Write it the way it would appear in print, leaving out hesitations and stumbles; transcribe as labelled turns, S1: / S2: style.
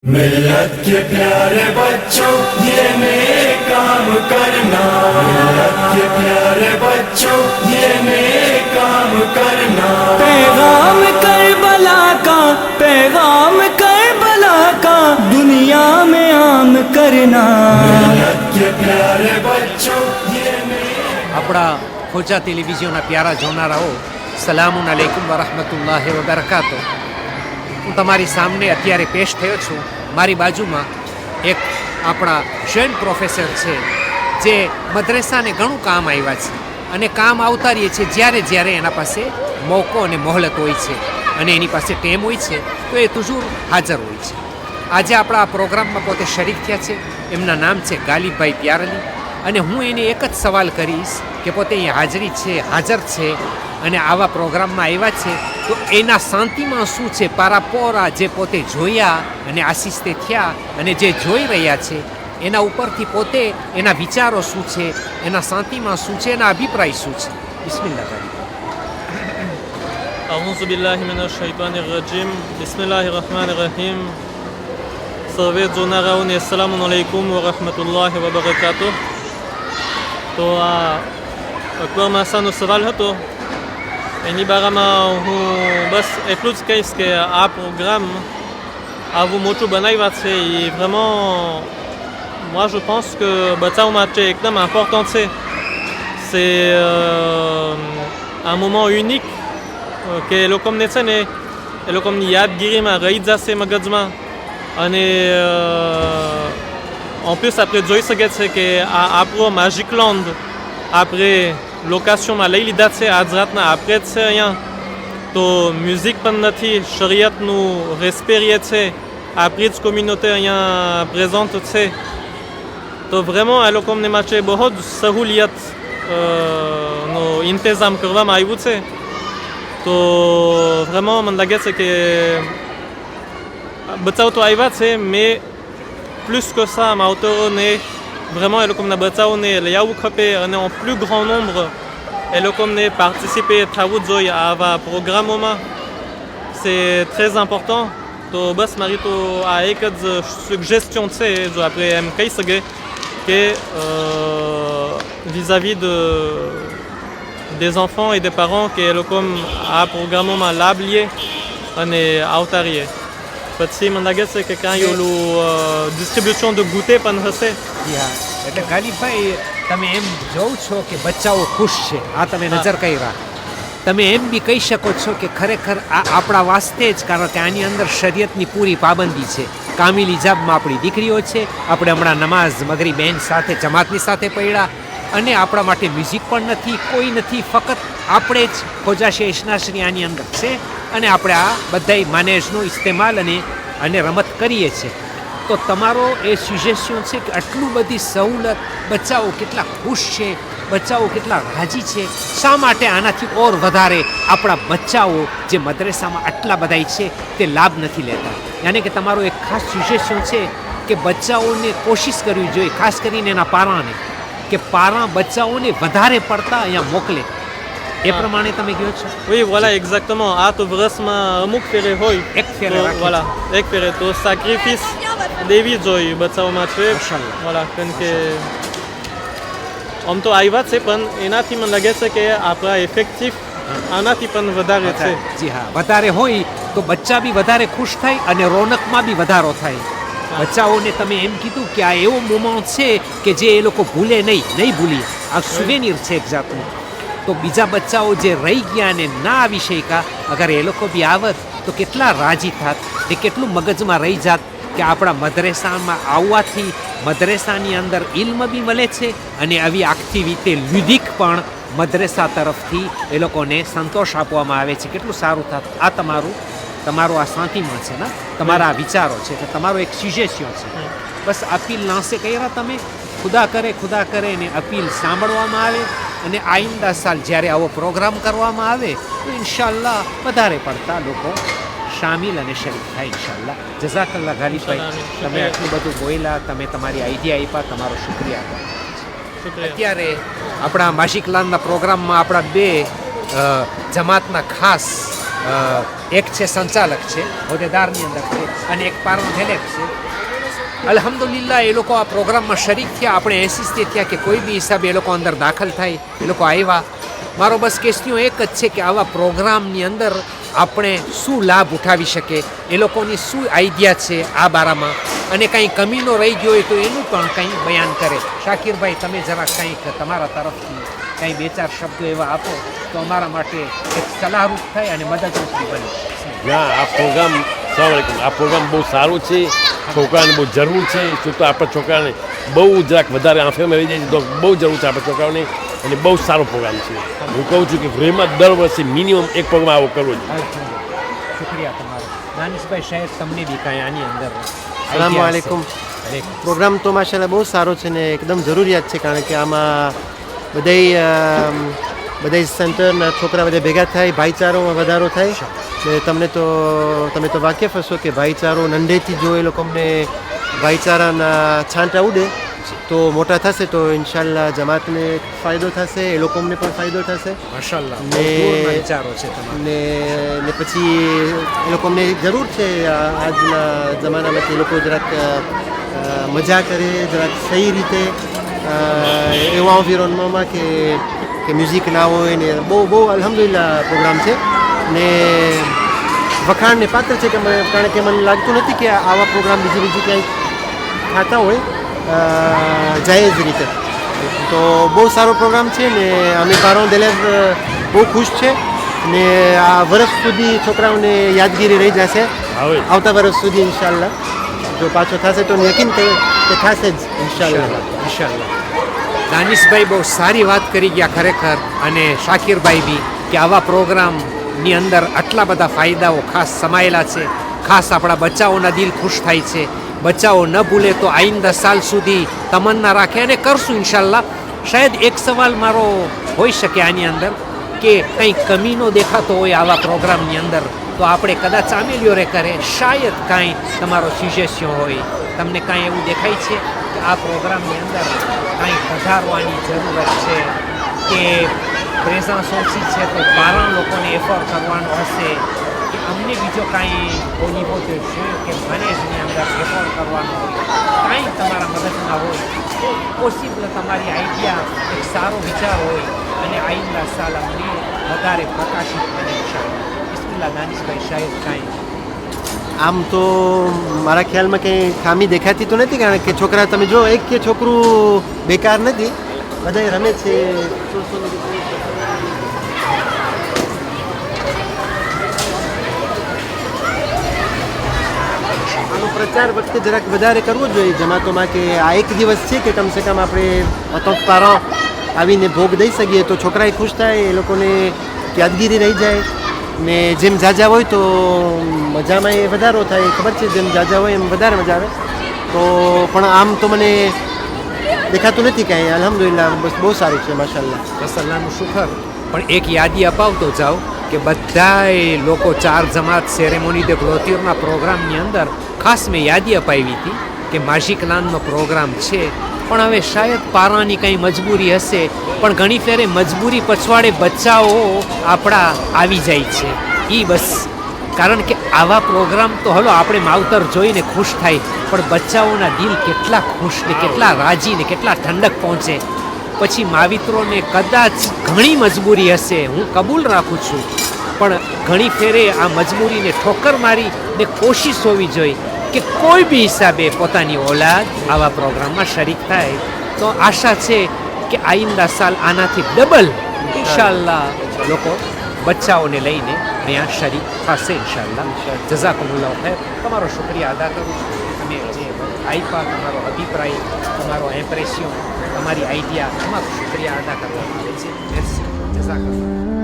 S1: मिल्लत के प्यारे बच्चों ये नेक काम करना, मिल्लत के प्यारे बच्चों ये नेक काम करना।
S2: पैगाम करबला का, पैगाम करबला का दुनिया में आम करना।
S1: मिल्लत के प्यारे बच्चों ये नेक।
S3: આપણા ખોજા ટેલિવિઝનના પ્યારા જોનારાઓ, સલામુન અલૈકુમ વરહમતુલ્લાહિ વબરકાતો. હું તમારી સામે અત્યારે પેશ થયો છું. મારી બાજુમાં એક આપણા જૈન પ્રોફેસર છે જે મદ્રેસાને ઘણું કામ આવ્યા છે અને કામ આવતારીએ છે જ્યારે એના પાસે મોકો અને મોહલત હોય છે અને એની પાસે ટેમ હોય છે તો એ તુજુર હાજર હોય છે. આજે આપણા આ પ્રોગ્રામમાં પોતે શરીક થયા છે. એમના નામ છે ગાલિબભાઈ પ્યારલી અને હું એને એક જ સવાલ કરીશ કે પોતે અહીં હાજર છે અને આવા પ્રોગ્રામમાં આવ્યા છે તો એના શાંતિમાં શું છે, પારાપોરા જે પોતે જોયા અને આશિસ્તે થયા અને જે જોઈ રહ્યા છે એના ઉપરથી પોતે એના વિચારો શું છે, એના શાંતિમાં શું છે, એના અભિપ્રાય શું છે. બિસ્મિલ્લાહ ગાલિબ.
S4: અઉઝુ બિલ્લાહિ મિનશ શૈતાનિર રજીમ. બિસ્મિલ્લાહિર રહેમાનિર રહીમ. સર્વે જોનારાઓને અસ્સલામુ અલૈકુમ વરહમતુલ્લાહિ વબરકાતુહ. તો આ અકબર માસાનો સવાલ હતો, એની બારામાં હું બસ એટલું જ કહીશ કે આ પ્રોગ્રામ આવું મોટું બનાવ્યા છે એ vraiment moi je pense que બચાવ માટે એકદમ important છે. c'est un moment unique કે એ લોકોને છે ને એ લોકોની યાદગીરીમાં રહી જશે મગજમાં. અને en plus આપણે જોઈ શકીએ છીએ કે આ આપણો મેજિક લેન્ડ આપણે લોકેશનમાં લઈ લીધા છે. આજ રાતના આપણે જ છે અહીંયા. તો મ્યુઝિક પણ નથી, શરિયતનું રેસ્પેરીએ છે, આપણી જ કોમ્યુનિટી અહીંયા પ્રેઝન્ટ છે. તો vraiment એ લોકોને માટે બહુ જ સહુલિયત નો ઇંતજામ કરવામાં આવ્યું છે. તો vraiment મને લાગે છે કે બચાવ તો આવ્યા છે, મેં plus que ça માવતરોને vraiment એ લોકોના બચાવને લઈ આવવું ખપે અને en plus grand nombre એ લોકોને પાર્ટિસિપે થવું જોઈએ આવા પ્રોગ્રામોમાં. c'est très important. તો બસ મારી તો આ એક જ સજેશન છે, જો આપણે એમ કહી શકીએ કે vis-à-vis des enfants et des parents કે એ લોકો આ પ્રોગ્રામોમાં લાભ લે અને આવતા રહીએ. પછી મને લાગે છે કે કાંઈ ઓલું ડિસ્ટ્રીબ્યુશન de goûter પણ હશે.
S3: જી હા, એટલે ગાલિબભાઈ તમે એમ જોઉં છો કે બચ્ચાઓ ખુશ છે, આ તમે નજર કર્યા. તમે એમ બી કહી શકો છો કે ખરેખર આ આપણા વાસ્તે જ, કારણ કે આની અંદર શરીયતની પૂરી પાબંદી છે. કામિલ હિજાબમાં આપણી દીકરીઓ છે, આપણે હમણાં નમાઝ મગરી બેન સાથે જમાતની સાથે પડ્યા અને આપણા માટે મ્યુઝિક પણ નથી, કોઈ નથી, ફક્ત આપણે જ ખોજા શેષનાશ્રી આની અંદર છે અને આપણે આ બધાય માનેજનો ઇસ્તેમાલ અને રમત કરીએ છીએ. તો તમારો એ સજેશન છે કે આટલું બધી સહુલત, બચ્ચાઓ કેટલા ખુશ છે, બચ્ચાઓ કેટલા રાજી છે, શા માટે આનાથી ઓર વધારે આપણા બચ્ચાઓ જે મદ્રેસામાં આટલા બધાય છે તે લાભ નથી લેતા? યાની કે તમારો એક ખાસ સજેશન છે કે બચ્ચાઓને કોશિશ કરવી જોઈએ, ખાસ કરીને એના પારાને, કે પારા બચ્ચાઓને વધારે પડતા અહીંયા મોકલે. એ પ્રમાણે તમે કહો છો?
S4: Oui, voilà, exactement. આ તો વર્ષમાં અમુક ફેરે હોય,
S3: એક ફેરે
S4: તો
S3: રાખે
S4: voilà, એક ફેરે તો sacrifice દેવી જોઈએ બચાવવા માટે.
S3: માશાલ્લાહ.
S4: voilà, કારણ કે આમ તો આવ્યા છે પણ એનાથી મને લાગે છે કે આપણા ઇફેક્ટિવ આનાથી પણ વધારે છે.
S3: જી હા, વધારે હોય તો બચ્ચા બી વધારે ખુશ થાય અને રોનકમાં બી વધારો થાય. બચ્ચાઓને તમે એમ કીધું કે આ એવો મોમેન્ટ છે કે જે એ લોકો ભૂલે નહીં ભૂલીએ. આ સુવેનીર છે એક જાતનું. તો બીજા બચ્ચાઓ જે રહી ગયા ને ના આવી શક્યા, અગર એ લોકો બી આવત તો કેટલા રાજી થાત ને કેટલું મગજમાં રહી જાત કે આપણા મદ્રેસામાં આવવાથી મદ્રેસાની અંદર ઇલ્મ બી મળે છે અને આવી એક્ટિવિટી લ્યુડિક પણ મદ્રેસા તરફથી એ લોકોને સંતોષ આપવામાં આવે છે. કેટલું સારું થાત. આ તમારો આ શાંતિમાં છે ને, તમારા આ વિચારો છે, તો તમારો એક સજેશન છે. બસ અપીલ લાંસે કર્યા તમે, ખુદા કરે ને અપીલ સાંભળવામાં આવે અને આઈંદા સાલ જ્યારે આવો પ્રોગ્રામ કરવામાં આવે તો ઇન્શાલ્લાહ વધારે પડતા લોકો શામિલ અને શરીક થાય ઇન્શાલ્લાહ. જઝાકલ્લાહ ગાલિબભાઈ, તમે આટલું બધું બોલ્યા, તમે તમારી આઈડિયા આપ્યા, તમારો શુક્રિયા. અત્યારે આપણા માશિકલાનના પ્રોગ્રામમાં આપણા બે જમાતના ખાસ એક છે સંચાલક છે હોદ્દેદારની અંદર છે અને એક પારણ ઢેલેક છે. અલ્હમ્દુલિલ્લાહ એ લોકો આ પ્રોગ્રામમાં શરીક થયા. આપણે એહસાસ થયા કે કોઈ બી હિસાબે એ લોકો અંદર દાખલ થાય, એ લોકો આવ્યા. મારો બસ ક્વેશ્ચન એક જ છે કે આવા પ્રોગ્રામની અંદર આપણે શું લાભ ઉઠાવી શકે, એ લોકોની શું આઈડિયા છે આ બારામાં, અને કંઈ કમીનો રહી ગયો હોય તો એનું પણ કંઈ બયાન કરે. શાકિરભાઈ, તમે જરા કંઈક તમારા તરફથી કંઈ બે ચાર શબ્દો એવા આપો તો અમારા માટે એક સલાહરૂપ થાય અને મદદરૂપ બી બને.
S5: ના, આ પ્રોગ્રામ આ પ્રોગ્રામ બહુ સારું છે. છોકરાને બહુ જરૂર છે. શું તો આપણા છોકરાને બહુ જરાક વધારે આંફેમાં રહી જાય છે તો બહુ જરૂર છે આપણા છોકરાઓને, અને બહુ સારો પ્રોગ્રામ છે. હું કહું છું કે ફ્રીમાં દર વર્ષે મિનિમમ એક પ્રોગ્રામ આવો કરવો જોઈએ.
S3: શુક્રિયા તમારો. દાનિશભાઈ, શાયદ તમને બી કાંઈ આની અંદર
S6: સલામ વાલેકુમ. પ્રોગ્રામ તો માશાલ્લાહ બહુ સારો છે ને એકદમ જરૂરિયાત છે, કારણ કે આમાં બધા સેન્ટરના છોકરા બધા ભેગા થાય, ભાઈચારોમાં વધારો થાય. ને તમે તો વાકેફ હશો કે ભાઈચારો નંઢેથી જો એ લોકોને ભાઈચારાના છાંટા ઉડે તો મોટા થશે તો ઇન્શાલ્લાહ જમાતને ફાયદો થશે, એ લોકોને પણ ફાયદો થશે.
S3: માશાલ્લાહ,
S6: ને
S3: વિચારો છે તમારા.
S6: ને પછી એ લોકોને જરૂર છે આજના જમાનામાં કે એ લોકો જરાક મજા કરે, જરાક સહી રીતે એવા એન્વિરોન્મેન્ટમાં કે મ્યુઝિક ના હોય ને બહુ અલ્હમ્દુલિલ્લાહ પ્રોગ્રામ છે. ને વખાણને પાત્ર છે કારણ કે મને લાગતું નથી કે આવા પ્રોગ્રામ બીજી ક્યાંય થતા હોય જાયજ રીતે. તો બહુ સારો પ્રોગ્રામ છે ને અમે પારણ ઢેલેક બહુ ખુશ છે ને આ વર્ષ સુધી છોકરાઓને યાદગીરી રહી જશે. આવતા વર્ષ સુધી ઇન્શાલ્લાહ જો પાછો થશે તો યકીન કે થશે જ ઇન્શાલ્લાહ.
S3: દાનિશભાઈ બહુ સારી વાત કરી ગયા ખરેખર, અને શાકિરભાઈ બી, કે આવા પ્રોગ્રામની અંદર આટલા બધા ફાયદાઓ ખાસ સમાયેલા છે. ખાસ આપણા બચ્ચાઓના દિલ ખુશ થાય છે. બચ્ચાઓ ન ભૂલે તો આઈંદા સાલ સુધી તમન્ના રાખે અને કરશું ઇન્શાલ્લાહ. શાયદ એક સવાલ મારો હોઈ શકે આની અંદર કે કંઈ કમીનો દેખાતો હોય આવા પ્રોગ્રામની અંદર તો આપણે કદાચ આમેલીઓ રે કરે. શાયદ કાંઈ તમારો સિજેશન હોય, તમને કાંઈ એવું દેખાય છે કે આ પ્રોગ્રામની અંદર કાંઈ વધારવાની જરૂરત છે કે પ્રેઝન્સ ઓછી છે તો પારણ લોકોને એફોર્ડ કરવાનો હશે કે અમને બીજો કાંઈ ઓલી છે કે મેનેજની અંદર એફોર્ડ કરવાનો હોય, કાંઈ તમારા મદદના હોય તો પોસિબલ તમારી આઈડિયા એક સારો વિચાર હોય અને આઈંદા સાલ અમને વધારે પ્રકાશિત બને ઇન્શાલ્લાહ. બિસ્મિલ્લાહ દાનિશભાઈ, શાયદ કાંઈ
S6: આમ તો મારા ખ્યાલમાં કંઈ ખામી દેખાતી તો નથી, કારણ કે છોકરા તમે જો એક કે છોકરું બેકાર નથી, બધા રમે છે. આનો પ્રચાર વખતે જરાક વધારે કરવો જોઈએ જમાતોમાં કે આ એક દિવસ છે કે કમસે કમ આપણે અતંક પારા આવીને ભોગ દઈ શકીએ તો છોકરાએ ખુશ થાય, એ લોકોને યાદગીરી રહી જાય. ને જેમ જાજા હોય તો મજામાં એ વધારો થાય. ખબર છે જેમ જાજા હોય એમ વધારે મજા આવે. તો પણ આમ તો મને દેખાતું નથી કાંઈ. અલ્હમ્દુલિલ્લાહ બસ બહુ સારું છે માશાલ્લાહ.
S3: બસ અલ્લાહનું શુકર. પણ એક યાદી અપાવતો જાઓ કે બધાય લોકો ચાર જમાત સેરેમોની દે ગ્લોતીરના પ્રોગ્રામની અંદર ખાસ મેં યાદી અપાવી હતી કે માશિકલાનનો પ્રોગ્રામ છે, પણ હવે શાયદ પારાની કંઈ મજબૂરી હશે, પણ ઘણી ફેરે મજબૂરી પછવાડે બચ્ચાઓ આપણા આવી જાય છે. એ બસ કારણ કે આવા પ્રોગ્રામ તો હલો આપણે માવતર જોઈને ખુશ થાય, પણ બચ્ચાઓના દિલ કેટલા ખુશ ને કેટલા રાજી ને કેટલા ઠંડક પહોંચે. પછી માવિત્રોને કદાચ ઘણી મજબૂરી હશે, હું કબૂલ રાખું છું, પણ ઘણી ફેરે આ મજબૂરીને ઠોકર મારી ને કોશિશ હોવી જોઈએ કે કોઈ બી હિસાબે પોતાની ઓલાદ આવા પ્રોગ્રામમાં શરીક થાય. તો આશા છે કે આઈંદા સાલ આનાથી ડબલ ઇન્શાલ્લાહ લોકો બચ્ચાઓને લઈને અહીંયા શરીક થશે ઇન્શાલ્લાહ. જઝાકુમુલ્લાહ ખૈર. તમારો શુક્રિયા અદા કરું છું. અને જે આપ્યા તમારો અભિપ્રાય, તમારો એમ્પ્રેશન, તમારી આઈડિયા, તમારો શુક્રિયા અદા કરવામાં આવે છે. મેર્સી. જઝાકુમુલ્લાહ.